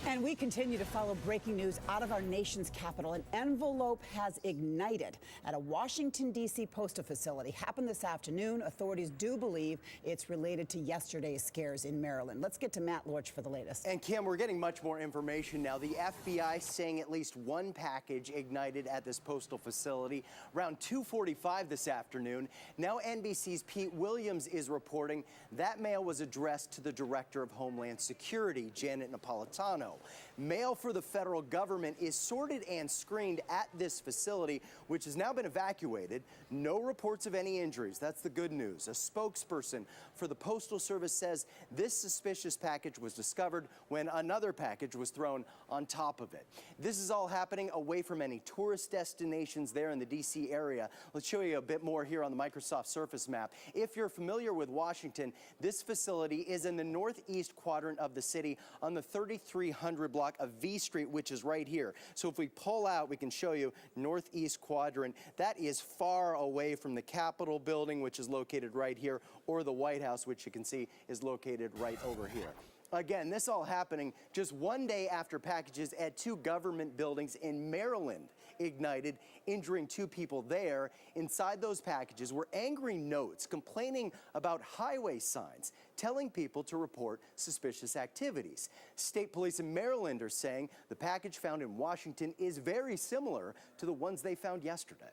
And we continue to follow breaking news out of our nation's capital. An envelope has ignited at a Washington, D.C. postal facility. Happened this afternoon. Authorities do believe it's related to yesterday's scares in Maryland. Let's get to Matt Lorch for the latest. And Kim, we're getting much more information now. The FBI saying at least one package ignited at this postal facility around 2:45 this afternoon. Now NBC's Pete Williams is reporting that mail was addressed to the Director of Homeland Security, Janet Napolitano. Mail for the federal government is sorted and screened at this facility, which has now been evacuated. No reports of any injuries. That's the good news. A spokesperson for the Postal Service says this suspicious package was discovered when another package was thrown on top of it. This is all happening away from any tourist destinations there in the D.C. area. Let's show you a bit more here on the Microsoft Surface map. If you're familiar with Washington, this facility is in the northeast quadrant of the city on the 3300 block of V Street, which is right here. So if we pull out, we can show you northeast quadrant. That is far away from the Capitol building, which is located right here, or the White House, which you can see is located right over here. Again, this all happening just one day after packages at two government buildings in Maryland ignited, injuring two people there. Inside those packages were angry notes complaining about highway signs, telling people to report suspicious activities. State police in Maryland are saying the package found in Washington is very similar to the ones they found yesterday.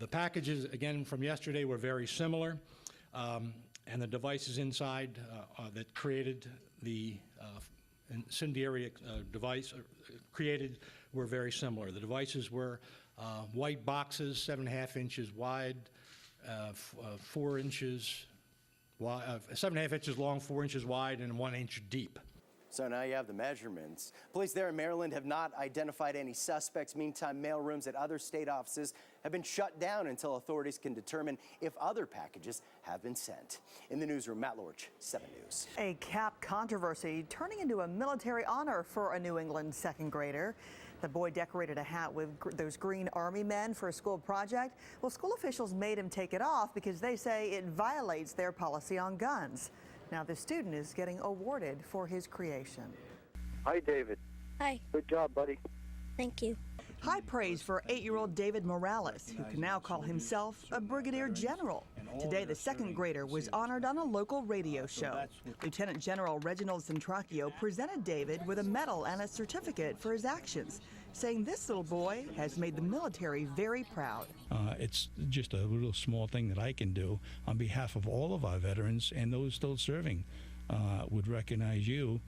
The packages, again, from yesterday were very similar. And the devices inside that created the incendiary device created were very similar. The devices were white boxes, 7.5 inches wide, 4 inches wide, 7.5 inches long, 4 inches wide, and 1 inch deep. So now you have the measurements. Police there in Maryland have not identified any suspects. Meantime, mailrooms at other state offices have been shut down until authorities can determine if other packages have been sent. In the newsroom, Matt Lorch, 7 News. A cap controversy turning into a military honor for a New England second grader. The boy decorated a hat with those green army men for a school project. Well, school officials made him take it off because they say it violates their policy on guns. Now the student is getting awarded for his creation. Hi, David. Hi. Good job, buddy. Thank you. High praise for 8-year-old David Morales, who can now call himself a brigadier general. Today, the second grader was honored on a local radio show. Lieutenant General Reginald Centracchio presented David with a medal and a certificate for his actions, saying this little boy has made the military very proud. It's just a little small thing that I can do on behalf of all of our veterans and those still serving. Would recognize you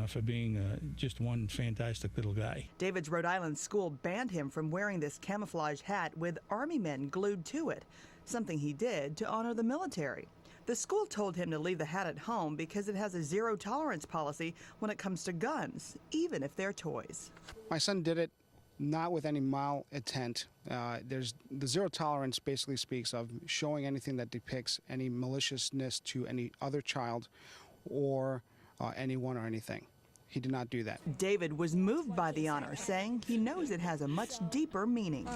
for being just one fantastic little guy. David's Rhode Island school banned him from wearing this camouflage hat with army men glued to it, something he did to honor the military. The school told him to leave the hat at home because it has a zero-tolerance policy when it comes to guns, even if they're toys. My son did it not with any mal intent. There's the zero tolerance basically speaks of showing anything that depicts any maliciousness to any other child or anyone or anything. He did not do that. David was moved by the honor, saying he knows it has a much deeper meaning.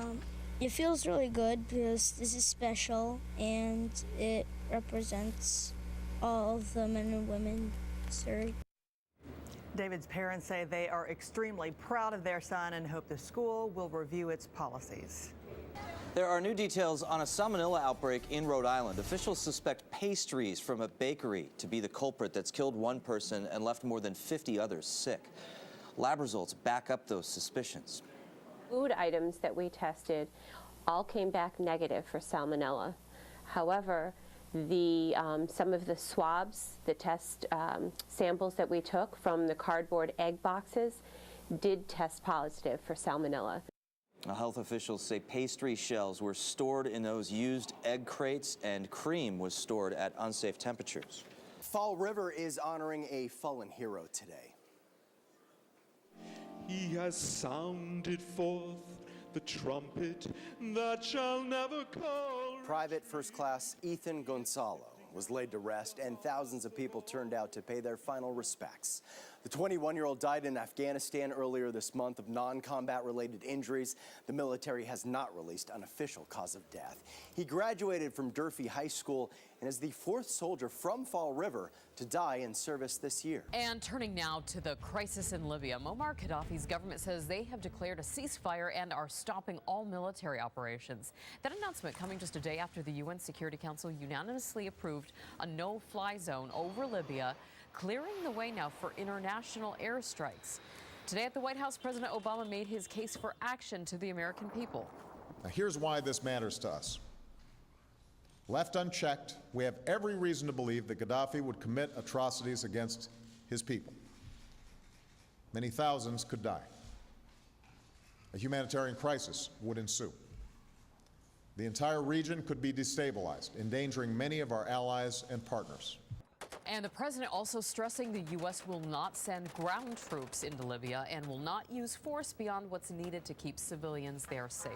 It feels really good because this is special and it represents all of the men and women served. David's parents say they are extremely proud of their son and hope the school will review its policies. There are new details on a salmonella outbreak in Rhode Island. Officials suspect pastries from a bakery to be the culprit that's killed one person and left more than 50 others sick. Lab results back up those suspicions. Food items that we tested all came back negative for salmonella. However, some of the swabs, the test samples that we took from the cardboard egg boxes did test positive for salmonella. Health officials say pastry shells were stored in those used egg crates and cream was stored at unsafe temperatures. Fall River is honoring a fallen hero today. He has sounded forth the trumpet that shall never call. Private First Class Ethan Gonzalo was laid to rest, and thousands of people turned out to pay their final respects. The 21-year-old died in Afghanistan earlier this month of non-combat related injuries. The military has not released an official cause of death. He graduated from Durfee High School and is the fourth soldier from Fall River to die in service this year. And turning now to the crisis in Libya, Muammar Gaddafi's government says they have declared a ceasefire and are stopping all military operations. That announcement coming just a day after the UN Security Council unanimously approved a no-fly zone over Libya, clearing the way now for international airstrikes. Today at the White House, President Obama made his case for action to the American people. Now, here's why this matters to us. Left unchecked, we have every reason to believe that Gaddafi would commit atrocities against his people. Many thousands could die. A humanitarian crisis would ensue. The entire region could be destabilized, endangering many of our allies and partners. And the president also stressing the U.S. will not send ground troops into Libya and will not use force beyond what's needed to keep civilians there safe.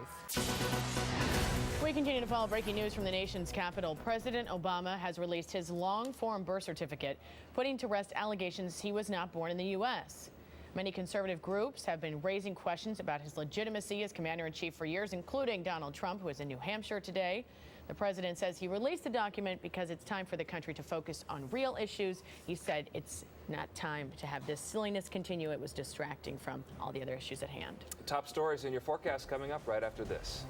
We continue to follow breaking news from the nation's capital. President Obama has released his long-form birth certificate, putting to rest allegations he was not born in the U.S. Many conservative groups have been raising questions about his legitimacy as commander-in-chief for years, including Donald Trump, who is in New Hampshire today. The president says he released the document because it's time for the country to focus on real issues. He said it's not time to have this silliness continue. It was distracting from all the other issues at hand. Top stories in your forecast coming up right after this.